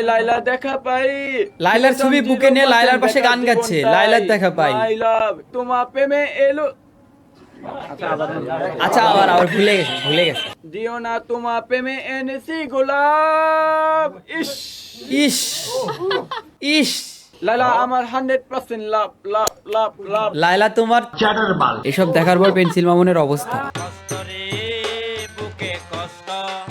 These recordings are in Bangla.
লাইলা দেখা পাই, লাইলার ছবি বুকে নিয়ে লাইলার পাশে গান গাচ্ছে, লাইলার দেখা পাই। লাইলা তোমার প্রেমে এলো। আচ্ছা আবার আবার ভুলে গেছে। দিও না তোমার প্রেমে এনেছি গোলাপ। ইস ইস ইস লাইলা আমার 100% লাভ লাভ লাভ লাভ। লাইলা তোমার এসব দেখার পর পেন্সিল মামুনের অবস্থা।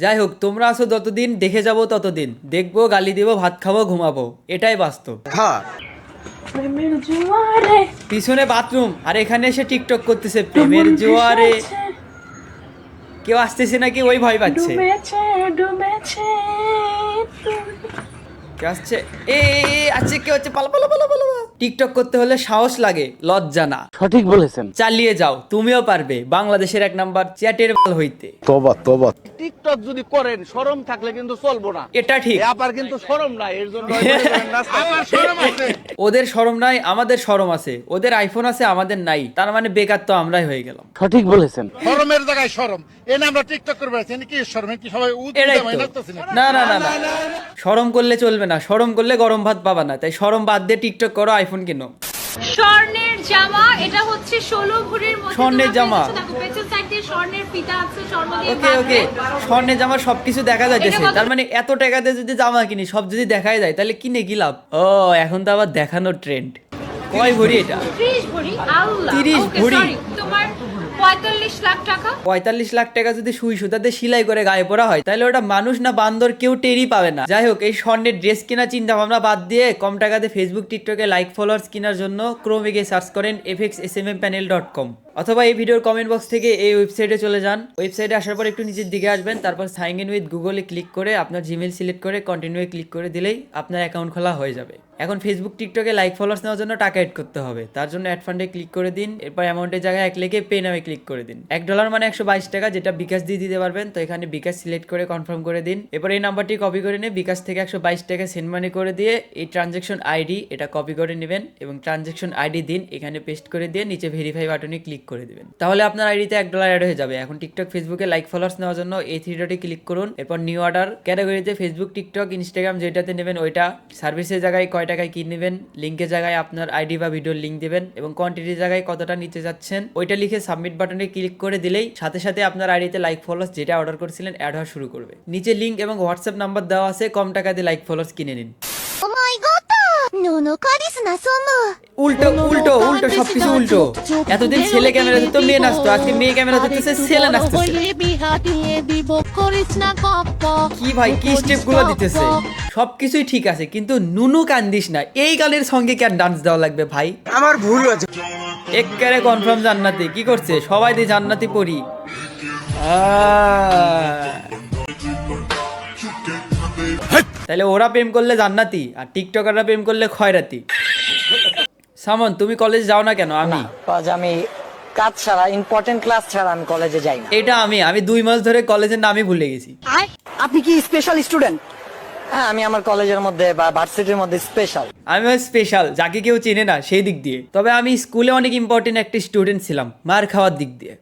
যাই হোক, তোমরা আছো যতদিন দেখে যাবো ততদিন, দেখবো, গালি দিব, ভাত খাবো, ঘুমাবো, এটাই বাস্তব। পিছনে বাথরুম আর এখানে এসে টিকটক করতেছে প্রেমের জোয়ারে। কেউ আসতেছে নাকি ওই ভয় পাচ্ছে। কেউ আসছে, আছে কেউ হচ্ছে, পালা পালা পালা পালা। টিকটক করতে হলে সাহস লাগে, লজ্জা না। সঠিক বলেছেন। চালিয়ে যাও, তুমিও পারবে বাংলাদেশের 1 নাম্বার চ্যাটের বাল হইতে। তোবা তোবা। টিকটক যদি করেন শরম থাকলে কিন্তু চলবো না। এটা ঠিক। আবার কিন্তু শরম নাই, এর জন্য ওদের শরম নাই, আমাদের শরম আছে। ওদের আইফোন আছে, আমাদের নাই, তার মানে বেকার তো আমরাই হয়ে গেলাম। সঠিক বলেছেন। শরমের জায়গায় শরম, এনে আমরা টিকটক করে বেড়াচ্ছি, কি শরম? কি সবাই এটাই তো। না না না না, শরম করলে চলবে না, শরম করলে গরম ভাত পাবা না। তাই শরম বাদ দিয়ে টিকটক করো, আইফোন কিনো। স্বর্ণের জামা, এটা হচ্ছে 16 ভরির মধ্যে। স্বর্ণের জামা, দেখো পেছন সাইড দিয়ে স্বর্ণের ফিতা আছে, স্বর্ণ দিয়ে ওকে ওকে, স্বর্ণের জামা সবকিছু দেখা যাইতেছে। তার মানে এত টাকাতে যদি জামা কিনি, সব যদি দেখাই যায়, তাহলে কিনে কি লাভ? ও এখন তো আবার দেখানোর ট্রেন্ড। কয় ভরি এটা? 30 ভরি। আল্লাহ, 30 ওকে, ভরি। সরি, তোমার 45 লাখ টাকা। 45 লাখ টাকা যদি সুই সুতাতে সেলাই করে গায়ে পরা হয়, তাহলে ওটা মানুষ না বান্দর কেউ টেরই পাবে না। যাই হোক, এই স্বর্ণের ড্রেস কেনার চিন্তা ভাবনা বাদ দিয়ে কম টাকাতে ফেসবুক টিকটকে লাইক ফলোয়ার্স কেনার জন্য ক্রোমে গিয়ে সার্চ করেন fxsmmpanel.com, অথবা এই ভিডিওর কমেন্ট বক্স থেকে এই ওয়েবসাইটে চলে যান। ওয়েবসাইটে আসার পর একটু নিচের দিকে আসবেন, তারপর সাইন ইন উইথ গুগলে ক্লিক করে আপনার জিমেল সিলেক্ট করে কন্টিনিউ ক্লিক করে দিলেই আপনার অ্যাকাউন্ট খোলা হয়ে যাবে। এখন ফেসবুক টিকটকে লাইক ফলোয়ার্স নেওয়ার জন্য টাকা অ্যাড করতে হবে। তার জন্য অ্যাড ফান্ডে ক্লিক করে দিন, এরপর অ্যামাউন্টের জায়গায় 1 লিখে পে নামে ক্লিক করে দিন। $1 মানে 122 টাকা, যেটা বিকাশ দিয়ে দিতে পারবেন। তো এখানে বিকাশ সিলেক্ট করে কনফার্ম করে দিন। এরপর এই নাম্বারটি কপি করে নিয়ে বিকাশ থেকে 122 টাকা সেন্ড মানি করে দিয়ে এই ট্রানজ্যাকশন আইডি এটা কপি করে নেবেন এবং ট্রানজ্যাকশন আইডি দিন, এখানে পেস্ট করে দিয়ে নিচে ভেরিফাই বাটনে ক্লিক করে দিবেন। তাহলে আপনার আইডিতে $1 অ্যাড হয়ে যাবে। এখন টিকটক ফেসবুকে লাইক ফলোয়ার্স নেওয়ার জন্য এই 3 ডটে ক্লিক করুন। এরপর নিউ অর্ডার ক্যাটাগরিতে ফেসবুক, টিকটক, ইনস্টাগ্রাম যেটাতে নেবেন ওইটা, সার্ভিসের জায়গায় কয় টাকায় কি নেবেন, লিঙ্কের জায়গায় আপনার আইডি বা ভিডিওর লিঙ্ক দিবেন এবং কোয়ান্টিটির জায়গায় কতটা নিতে যাচ্ছেন ওইটা লিখে সাবমিট বাটনে ক্লিক করে দিলেই সাথে সাথে আপনার আইডিতে লাইক ফলোয়ার্স যেটা অর্ডার করেছিলেন অ্যাড হওয়া শুরু করবে। নিচে লিঙ্ক এবং হোয়াটসঅ্যাপ নাম্বার দেওয়া আছে, কম টাকা দিয়ে লাইক ফলোয়ার্স কিনে নিন। উল্টো উল্টো উল্টো, সবকিছু উল্টো। এতদিন ছেলে ক্যামেরা দিত, মেয়ে নাচতো, আজকে মেয়ে ক্যামেরা দিতেছে, ছেলে নাচতেছে। কি ভাই, কি স্টেপ গুলো দিতেছে? সবকিছুই ঠিক আছে, কিন্তু নুনু কান্দিস না, এই গানের সঙ্গে কেন ডান্স দেওয়া লাগবে ভাই? আমার ভুল হয়েছে। এক্কারে কনফার্ম জান্নাতি। কি করছে সবাই? দিয়ে জান্নাতি পড়ি। তাহলে ওরা প্রেম করলে জান্নাতি আর টিকটকাররা প্রেম করলে খয়রাতি। সামন, তুমি কলেজ যাও না কেন? আমি আমি কাজ ছাড়া, ইম্পর্টেন্ট ক্লাস ছাড়া আমি কলেজে যাই না। এটা আমি 2 মাস ধরে কলেজের নামই ভুলে গেছি। আপনি কি স্পেশাল স্টুডেন্ট? হ্যাঁ, আমি আমার কলেজের মধ্যে বা ভার্সিটির মধ্যে স্পেশাল। আমি স্পেশাল, যাকে কেউ চেনে না সেই দিক দিয়ে। তবে আমি স্কুলে অনেক ইম্পর্টেন্ট একটা স্টুডেন্ট ছিলাম, মার খাওয়ার দিক দিয়ে।